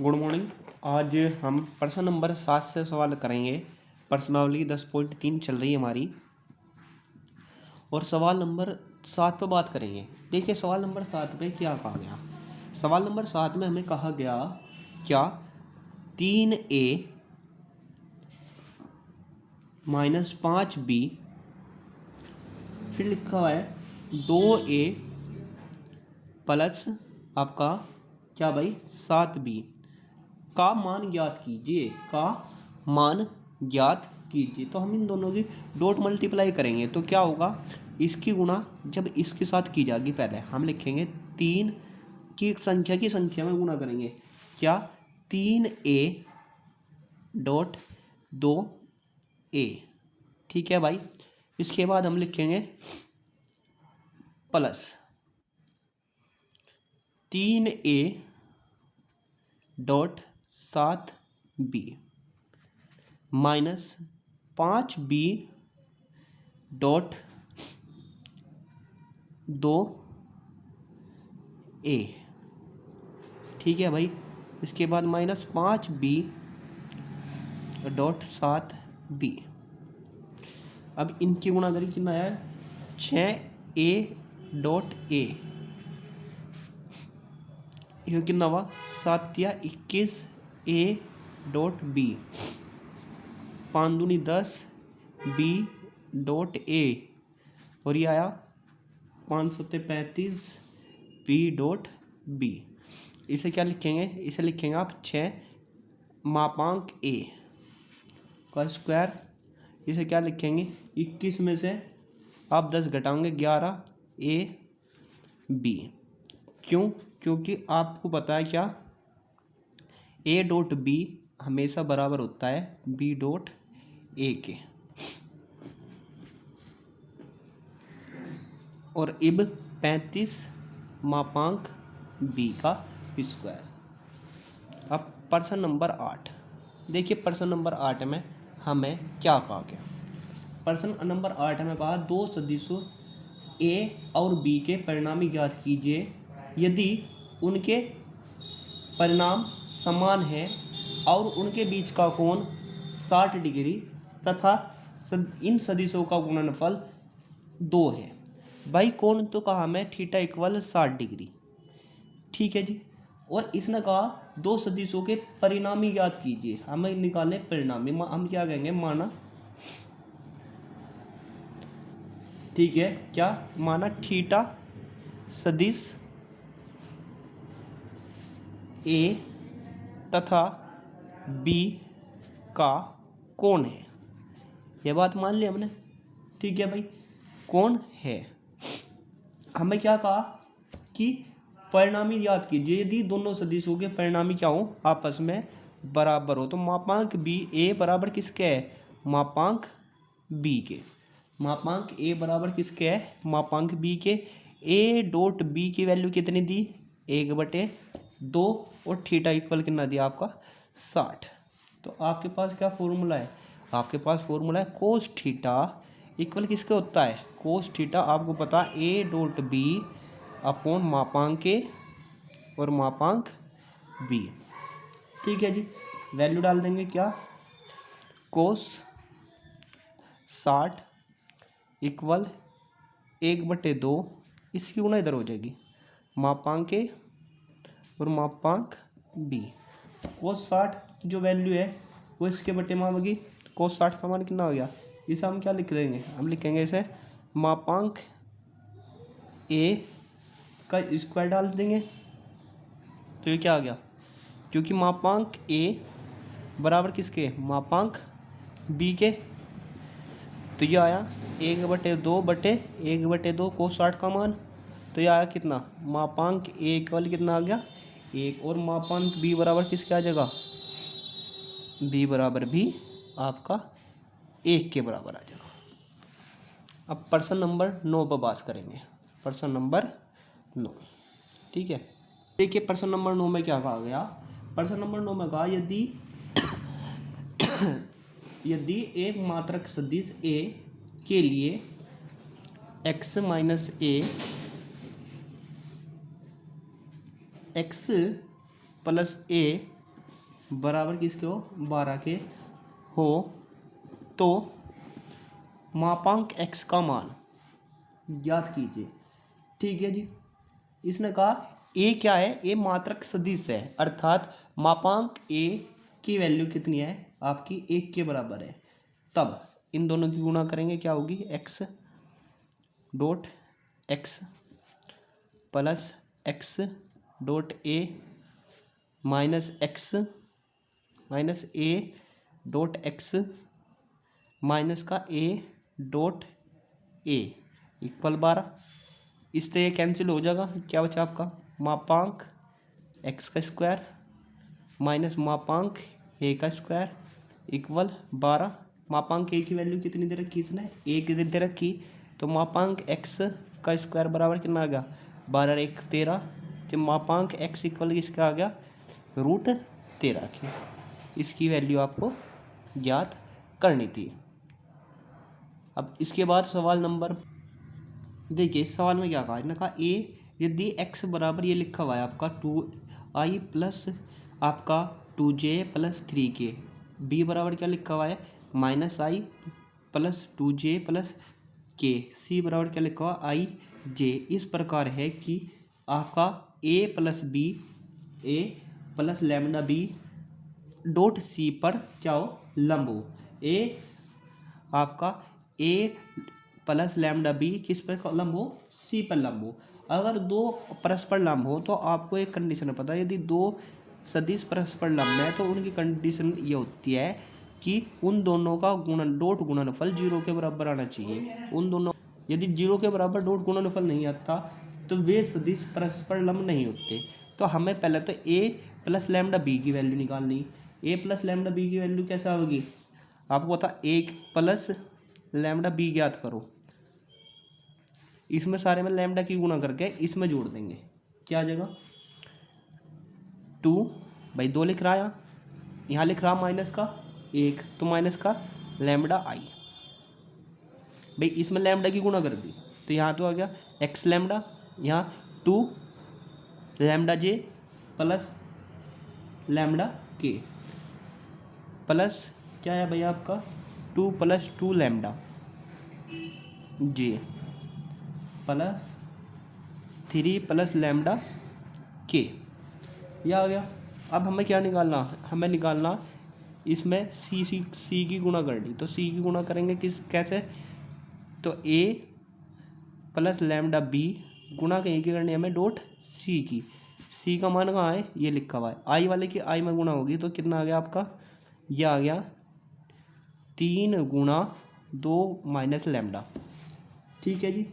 Good morning. आज हम प्रश्न नंबर 7 से सवाल करेंगे। प्रश्नावली 10.3 चल रही है हमारी और सवाल नंबर 7 पर बात करेंगे। देखिए सवाल नंबर 7 पे क्या कहा गया। सवाल नंबर 7 में हमें कहा गया क्या 3a माइनस 5b फिर लिखा हुआ है 2a प्लस आपका क्या भाई 7b का मान ज्ञात कीजिए, का मान ज्ञात कीजिए। तो हम इन दोनों की डॉट मल्टीप्लाई करेंगे तो क्या होगा, इसकी गुणा जब इसके साथ की जाएगी पहले हम लिखेंगे 3 की संख्या में गुणा करेंगे। क्या 3a डॉट 2a, ठीक है भाई। इसके बाद हम लिखेंगे plus 3a dot 7b minus 5b dot 2a, ठीक है भाई। इसके बाद माइनस 5b डॉट 7b। अब इनकी गुणा करी कितना है 6a डॉट a, यह कितना हुआ 7 या 21a डॉट b, 5 दूनी 10 b डॉट a और ये आया 5 सत्ते 35 b डॉट b। इसे क्या लिखेंगे, इसे लिखेंगे आप 6 मापांक a का स्क्वायर। इसे क्या लिखेंगे 21 में से आप 10 घटाओगे 11 a b। क्यों, क्योंकि आपको पता है क्या a डॉट b हमेशा बराबर होता है b डॉट a के। और इब 35 मापांक b का स्क्वायर। अब प्रश्न नंबर 8 देखिए, प्रश्न नंबर 8 में हमें क्या कहा गया। प्रश्न नंबर 8 में कहा दो सदिशों a और b के परिणामी ज्ञात कीजिए यदि उनके परिणाम समान है और उनके बीच का कोण 60 डिग्री तथा इन सदिशों का गुणनफल 2 है। भाई कोण तो कहा हमें थीटा इक्वल 60 डिग्री, ठीक है जी। और इसने कहा दो सदिशों के परिणामी ज्ञात कीजिए, हमें निकालने परिणामी, हम क्या कहेंगे माना, ठीक है। क्या माना थीटा सदिश a तथा b का कोण है, यह बात मान ली हमने, ठीक है भाई। कोण है, हमें क्या कहा कि परिणामी ज्ञात कीजिए यदि दोनों सदिशों के परिणामी क्या हो आपस में बराबर हो। तो मापांक b a बराबर किसके है, मापांक b के। मापांक a बराबर किसके है, मापांक b के। a डॉट b की वैल्यू कितनी दी 1/2 और थीटा इक्वल कितना दिया आपका 60। तो आपके पास क्या फॉर्मूला है, आपके पास फॉर्मूला है कोस थीटा इक्वल किसके होता है, कोस थीटा आपको पता a डॉट b अपॉन मापांक a और मापांक b, ठीक है जी। वैल्यू डाल देंगे क्या, कोस 60 इक्वल 1/2, इसकी गुणा इधर हो जाएगी मापांक a और मापांक b। कोस 60 की जो वैल्यू है वो इसके बटे में होगी। कोस 60 का मान कितना हो गया, इसे हम क्या लिख देंगे, हम लिखेंगे इसे मापांक a का स्क्वायर डाल देंगे। तो ये क्या आ गया, क्योंकि मापांक a बराबर किसके, मापांक b के। तो ये आया 1/2 कोस 60 का मान। तो ये आया कितना, मापांक a इक्वल कितना आ गया 1 और मापांक b बराबर किसके आ जाएगा, b बराबर भी आपका 1 के बराबर आ जाएगा। अब प्रश्न नंबर 9 पर बात करेंगे, प्रश्न नंबर 9, ठीक है। देखिए प्रश्न नंबर 9 में क्या कहा गया। प्रश्न नंबर 9 में कहा यदि एक मात्रक सदिश a के लिए x minus a x plus a बराबर किसके हो, 12 के हो तो मापांक x का मान ज्ञात कीजिए। ठीक है जी। इसने कहा a क्या है, a मात्रक सदिश है, अर्थात मापांक a की वैल्यू कितनी है आपकी 1 के बराबर है। तब इन दोनों की गुणा करेंगे, क्या होगी, x dot x plus x dot a minus x minus a dot x minus का a डॉट a इक्वल 12। इससे ये कैंसिल हो जाएगा, क्या बचा आपका, मापांक x का स्क्वायर माइनस मापांक a का स्क्वायर इक्वल 12। मापांक a की वैल्यू कितनी दे रखी, इसने 1 दे रखी, तो मापांक x का स्क्वायर बराबर कितना आ गया, 12 1 13। तो मापांक x इक्वल किसका आ गया, √13 की। इसकी वैल्यू आपको ज्ञात करनी थी। अब इसके बाद सवाल नंबर, देखिए सवाल में क्या कहा, इन्होंने कहा ए यदि x बराबर ये लिखा हुआ है आपका 2i प्लस आपका 2j प्लस 3k, b बराबर क्या लिखा हुआ है -i plus 2j plus k, c बराबर क्या लिखा हुआ i j, इस प्रकार है कि आपका a plus lambda b dot c पर क्या हो, लंब हो। a आपका a प्लस लैम्डा b किस पर लंब हो, c पर लंब हो। अगर दो परस्पर लंब हो तो आपको एक कंडीशन पता है, यदि दो सदिश परस्पर लंब है तो उनकी कंडीशन ये होती है कि उन दोनों का डॉट गुणनफल 0 के बराबर आना चाहिए। उन दोनों, यदि 0 के बराबर डॉट गुणनफल नहीं आता तो वे सदिश परस्पर लंब नहीं होते। तो हमें पहले तो a प्लस लैम्डा b की वैल्यू निकालनी। a प्लस लैम्डा b की वैल्यू कैसे होगी, आपको पता, 1 प्लस लैम्डा b ज्ञात करो, इसमें सारे में लैम्डा की गुणा करके इसमें जोड़ देंगे, क्या आ जाएगा 2 भाई 2 लिख रहा है, यहाँ लिख रहा माइनस का 1, तो माइनस का लैम्डा आई भाई, इसमें लैम्डा की गुणा कर दी तो यहाँ तो आ गया x लैम्डा, यहाँ 2 lambda j plus lambda k plus क्या है भैया आपका 2 plus 2 lambda j plus 3 plus lambda k, यह आ गया। अब हमें क्या निकालना, हमें निकालना इसमें c की गुणा करनी, तो c की गुणा करेंगे कैसे, तो a प्लस लैम्डा b गुणा कहीं की करनी हमें डॉट c की, c का मान कहाँ है, ये लिखा हुआ है, i वाले की i में गुणा होगी तो कितना आ गया आपका, यह आ गया 3 गुणा 2 माइनस लैम्डा। ठीक है जी।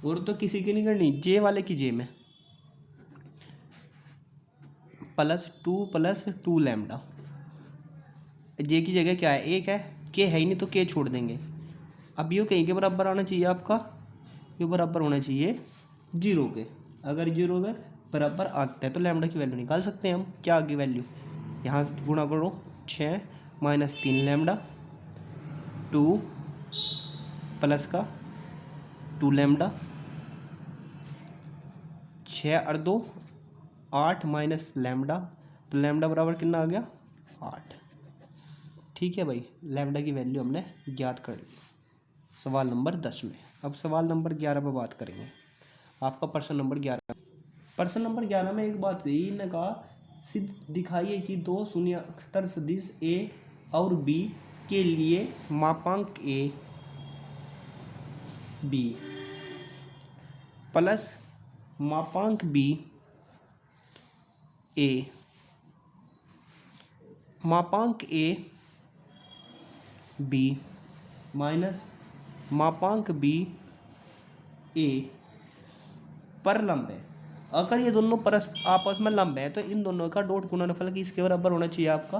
और तो किसी की नहीं करनी, जे वाले की जे में प्लस 2 लैम्डा, जे की जगह क्या है, एक है, के है ही नहीं तो के छोड़ देंगे। अब ये कहीं के बराबर आना चाहिए आपका, ये बराबर होना चाहिए 0 के। अगर 0 के बराबर आता है तो लैम्डा की वैल्यू निकाल सकते हैं हम, क्या आगे वैल्यू, यहाँ गुणा करो 6 माइनस 3 लैम्डा 2 प्लस का 2 लैम्डा, 6 और 2 8 माइनस लैम्डा, तो लैम्डा बराबर कितना आ गया 8। ठीक है भाई, लैम्डा की वैल्यू हमने ज्ञात कर ली सवाल नंबर 10 में। अब सवाल नंबर 11 पर बात करेंगे, आपका प्रश्न नंबर 11। प्रश्न नंबर 11 में एक बात थी, इन्होंने कहा सिद्ध दिखाइए कि दो शून्यास्तर सदिश a और b के लिए मापांक a b प्लस मापांक b a मापांक a b माइनस मापांक b a पर लंब है। अगर ये दोनों आपस में लंब है तो इन दोनों का डॉट गुणनफल किसके बराबर होना चाहिए, आपका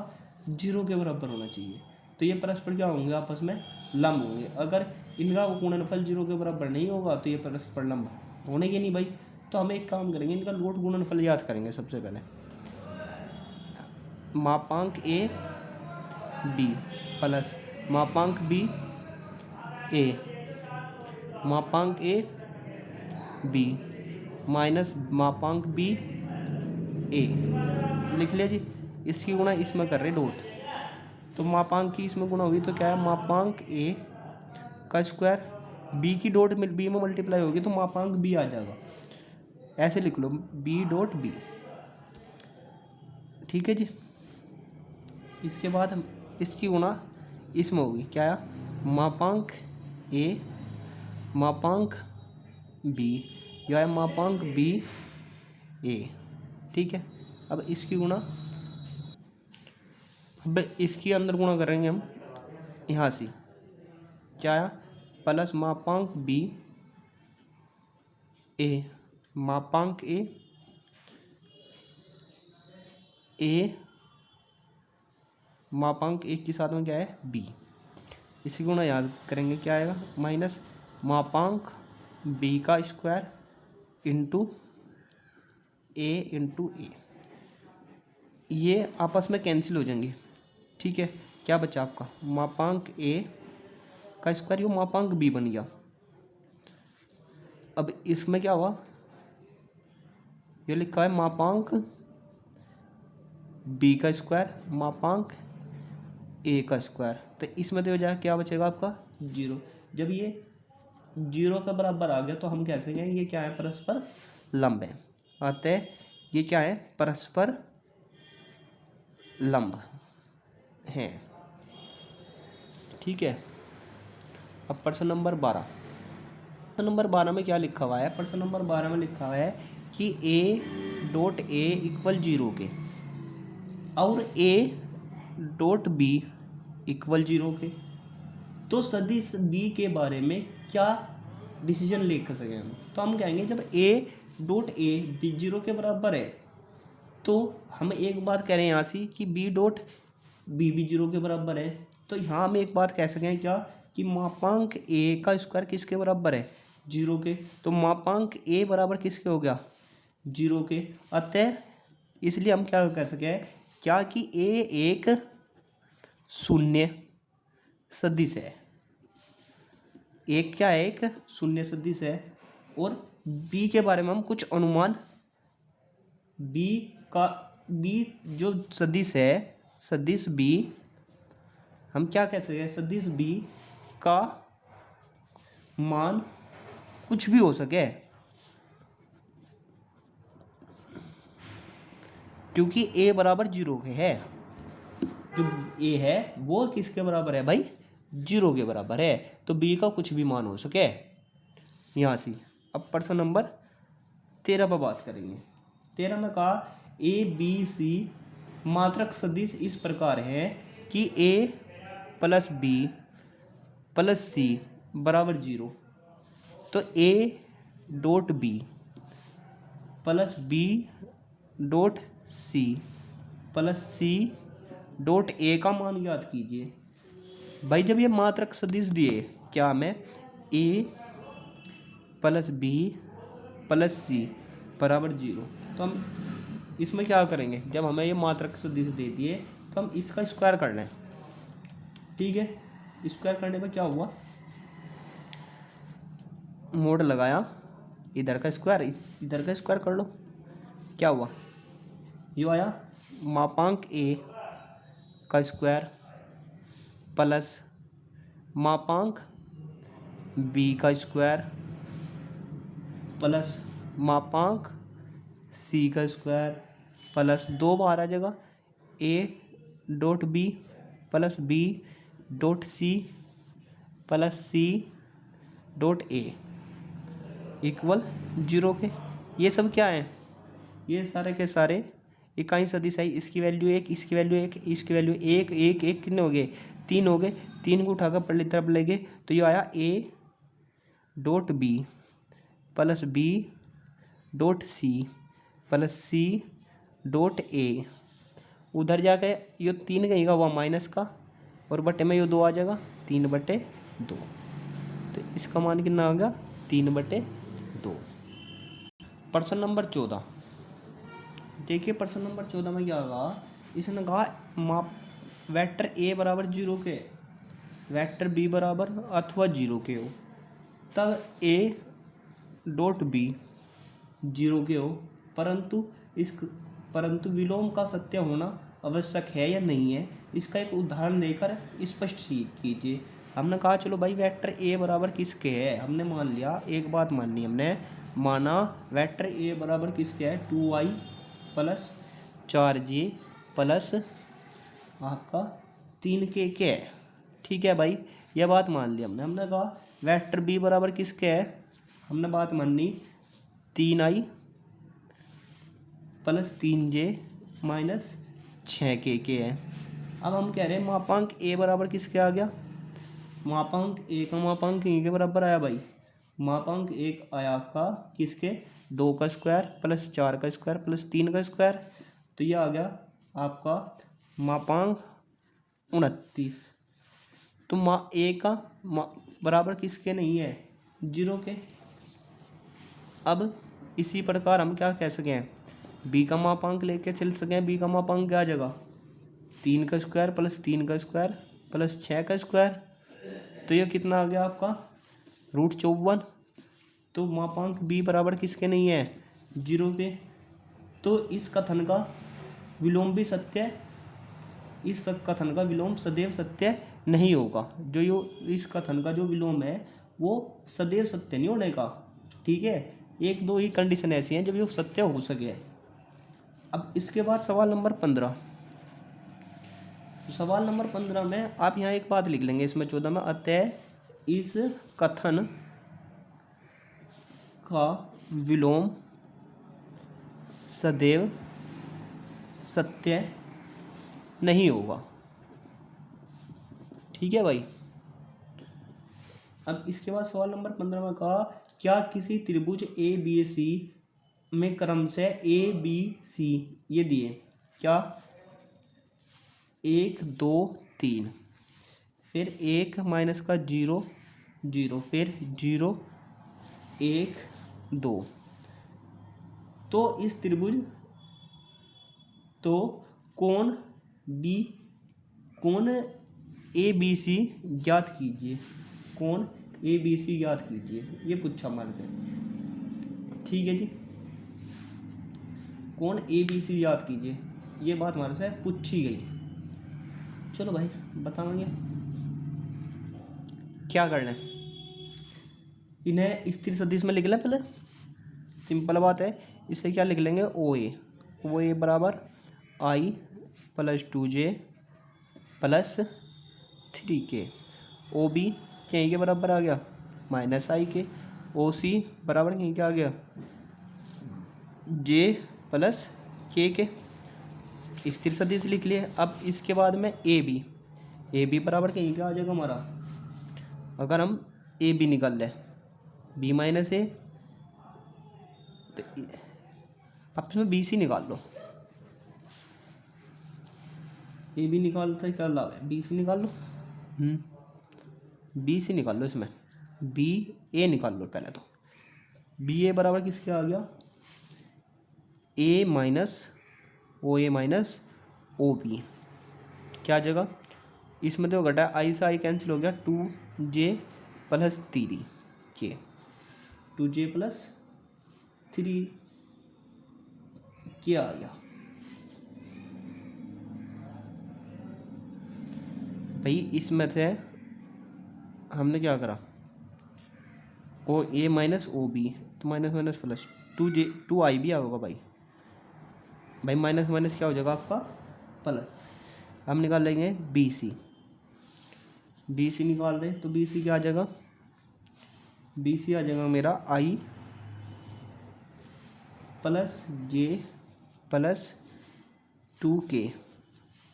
0 के बराबर होना चाहिए। तो ये परस्पर क्या होंगे, आपस में लंब होंगे। अगर इनका गुणनफल 0 के बराबर नहीं होगा तो ये परस्पर लंब होने के नहीं भाई। तो हमें एक काम करेंगे, इनका डॉट गुणनफल याद करेंगे सबसे पहले। मापांक a b प्लस मापांक b a मापांक a b माइनस मापांक b a, लिख लिया जी। इसकी गुणा इसमें कर रहे डॉट, तो मापांक की इसमें गुणा होगी तो क्या है, मापांक ए का स्क्वायर, बी की डॉट बी में मल्टीप्लाई होगी तो मापांक बी आ जाएगा, ऐसे लिख लो बी डॉट बी। ठीक है जी। इसके बाद हम इसकी गुणा इसमें होगी, क्या है, मापांक ए मापांक बी, या है मापांक बी ए। ठीक है, अब इसकी गुणा, अब इसके अंदर गुणा करेंगे हम यहाँ से, क्या है, प्लस मापांक बी ए मापांक ए मापांक एक के साथ में क्या है, बी। इसी गुणा याद करेंगे, क्या आएगा, माइनस मापांक बी का स्क्वायर इंटू ए, ये आपस में कैंसिल हो जाएंगे। ठीक है, क्या बचा आपका, मापांक ए का स्क्वायर, ये मापांक बी बन गया। अब इसमें क्या हुआ, ये लिखा है मापांक बी का स्क्वायर मापांक ए का स्क्वायर, तो इसमें तो हो जाएगा, क्या बचेगा आपका, जीरो। जब ये जीरो के बराबर आ गया तो हम कह सकेंगे ये क्या है, परस्पर लंब है। अतः ये क्या है, परस्पर लंब है। ठीक है, अब प्रश्न नंबर 12। प्रश्न नंबर 12 में क्या लिखा हुआ है, प्रश्न नंबर 12 में लिखा हुआ है कि ए डॉट ए इक्वल 0 के और ए डॉट बी इक्वल 0 के, तो सदिश बी के बारे में क्या डिसीजन ले कर सकें हम। तो हम कहेंगे जब ए डॉट ए 0 के बराबर है तो हम एक बात कह रहे हैं यहाँ से कि बी डॉट बी भी 0 के बराबर है, तो यहाँ हम एक बात कह सकें क्या, कि मापांक ए का स्क्वायर किसके बराबर है, 0 के, तो मापांक ए बराबर किसके हो गया, 0 के। अतः इसलिए हम क्या कह सकें, क्या कि ए एक शून्य सदिश है, एक क्या है, एक शून्य सदिश है। और बी के बारे में हम कुछ अनुमान, बी जो सदिश है, सदिश बी हम क्या कह सकते हैं, सदिश बी का मान कुछ भी हो सके, क्योंकि ए बराबर 0 के है, जो ए है वो किसके बराबर है भाई, 0 के बराबर है, तो बी का कुछ भी मान हो सके यहाँ से। अब प्रश्न नंबर 13 पर बात करेंगे। 13 में कहा ए बी सी मात्रक सदिश इस प्रकार है कि a plus b plus c बराबर 0, तो a dot B plus B dot C plus C dot a का मान याद कीजिए। भाई जब ये मात्रक सदिश दिए, क्या हमें ए प्लस बी प्लस सी बराबर 0, तो हम इसमें क्या करेंगे, जब हमें ये मात्रक सदिश दे दिए तो हम इसका स्क्वायर कर लें। ठीक है, स्क्वायर करने पर क्या हुआ, मोड लगाया, इधर का स्क्वायर कर लो, क्या हुआ, ये आया मापांक ए का स्क्वायर प्लस मापांक बी का स्क्वायर प्लस मापांक सी का स्क्वायर प्लस 2 बार आ जाएगा A dot B plus B dot C plus C dot A equal 0 के। ये सब क्या है, ये सारे के सारे इकाई सदिश है, इसकी वैल्यू 1, इसकी वैल्यू 1, इसकी वैल्यू 1 1 1 कितने हो गए, 3 हो गए, 3 को उठाकर पहली तरफ लेंगे तो ये आया a dot B plus B dot C plus C dot a, उधर जाके ये 3 कहेगा हुआ माइनस का और बटे में ये 2 आ जाएगा 3/2, तो इसका मान कितना आ गया 3/2। प्रश्न नंबर 14 देखिए, प्रश्न नंबर 14 में क्या होगा, इसने कहा माप वेक्टर ए बराबर 0 के, वेक्टर बी बराबर अथवा 0 के हो, तब ए डॉट बी 0 के हो, परंतु विलोम का सत्य होना आवश्यक है या नहीं है, इसका एक उदाहरण देकर स्पष्ट कीजिए। हमने कहा चलो भाई वेक्टर ए बराबर किसके है, हमने मान लिया, एक बात माननी हमने माना वेक्टर ए बराबर किसके है 2i प्लस 4j प्लस आपका 3k के है। ठीक है भाई, यह बात मान ली हमने कहा वेक्टर बी बराबर किसके है, हमने बात मानी 3i plus 3j minus 6k के है। अब हम कह रहे हैं मापांक ए बराबर किसके आ गया, मापांक ए का मापांक ई के बराबर आया भाई, मापांक एक आया आपका किसके 2 का स्क्वायर प्लस 4 का स्क्वायर प्लस 3 का स्क्वायर, तो ये आ गया आपका मापांक 29। तो ए का बराबर किसके नहीं है 0 के। अब इसी प्रकार हम क्या कह सकें, बी का मापांक लेके चल सकें, बी का मापांक क्या आ जाएगा 3 का स्क्वायर प्लस 3 का स्क्वायर प्लस 6 का स्क्वायर, तो ये कितना आ गया आपका √54। तो मापांक बी बराबर किसके नहीं है 0 के। तो इस कथन का विलोम भी सत्य है, इस कथन का विलोम सदैव सत्य नहीं होगा। जो यो इस कथन का जो विलोम है वो सदैव सत्य नहीं होने का। ठीक है, एक दो ही कंडीशन ऐसी हैं जब ये सत्य हो सके। अब इसके बाद सवाल नंबर 15। सवाल नंबर 15 में आप यहाँ एक बात लिख लेंगे, इसमें 14 में अतः इस कथन का विलोम सदैव सत्य नहीं होगा। ठीक है भाई। अब इसके बाद सवाल नंबर 15 में कहा क्या किसी त्रिभुज ए बी सी में क्रम से ए बी सी ये दिए, क्या 1 2 3 फिर 1 माइनस का 0 0 फिर 0 1 2, तो इस त्रिभुज तो कोण ए बी सी ज्ञात कीजिए, कोण ए बी सी ज्ञात कीजिए, ये पूछा हमारे से। ठीक है जी, कोण ए बी सी ज्ञात कीजिए, ये बात हमारे से पूछी गई। चलो भाई बताएंगे क्या करना है, इन्हें स्थिर सदिश में लिख लें। पहले सिंपल बात है, इसे क्या लिख लेंगे ओ ए बराबर I plus 2j plus 3k, O B कहीं के बराबर आ गया माइनस आई के, ओ सी बराबर कहीं क्या आ गया j प्लस के स्थिर सदिश लिख लिए। अब इसके बाद में ए बी बराबर कहीं क्या आ जाएगा हमारा, अगर हम ए बी निकाल लें बी माइनस ए, तो आप इसमें बी सी निकाल लो, ए बी निकालता है क्या लाभ है, बी सी निकाल लो, बी सी निकाल लो, इसमें बी ए निकाल लो। पहले तो बी ए बराबर किसके आ गया ए माइनस ओ बी, क्या जगह इसमें तो घटा आई से आई कैंसिल हो गया 2j plus 3k, 2j plus 3k आ गया। भाई इसमें से हमने क्या करा ओ ए माइनस ओ बी, तो माइनस माइनस प्लस 2i भी होगा भाई माइनस माइनस क्या हो जाएगा आपका प्लस। हम निकाल लेंगे बी सी निकाल रहे तो बी सी क्या आ जाएगा, बी सी आ जाएगा मेरा आई प्लस जे प्लस 2k।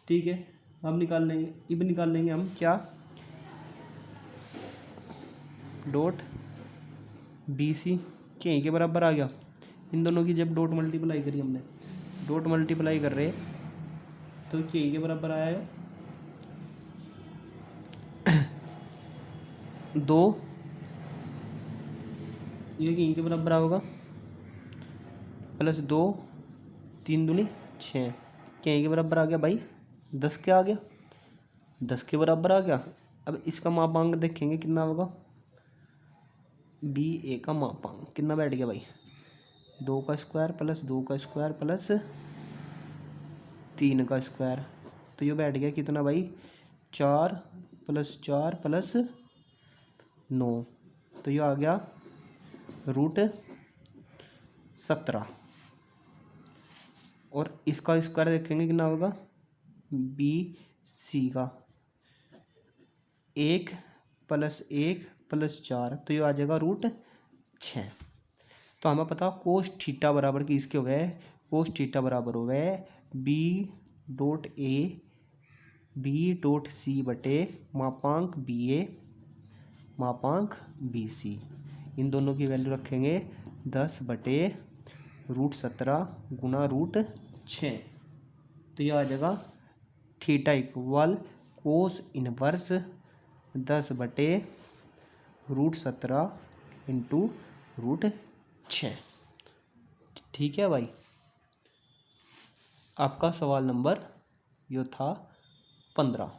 ठीक है, अब निकाल लेंगे हम क्या डॉट बी सी के बराबर आ गया। इन दोनों की जब डॉट मल्टीप्लाई करी हमने, डॉट मल्टीप्लाई कर रहे तो के बराबर आया है 2, ये कि के बराबर होगा प्लस 2 3 दूनी 6, के बराबर आ गया भाई 10 के आ गया, 10 के बराबर आ गया। अब इसका मापांक देखेंगे कितना होगा, बी ए का मापांक कितना बैठ गया भाई 2 का स्क्वायर प्लस 2 का स्क्वायर प्लस 3 का स्क्वायर, तो ये बैठ गया कितना भाई 4 + 4 + 9, तो ये आ गया √17। और इसका स्क्वायर देखेंगे कितना होगा BC का 1 + 1 + 4, तो ये आ जाएगा √6। तो हमें पता कोस थीटा बराबर की इसके हो गए, कोस थीटा बराबर हो गए B.A B.C बटे मापांक BA मापांक BC। इन दोनों की वैल्यू रखेंगे 10/√17 गुना √6, तो यह आ जाएगा theta equal cos inverse 10/√17 into √6। ठीक है भाई। आपका सवाल नंबर यो था 15।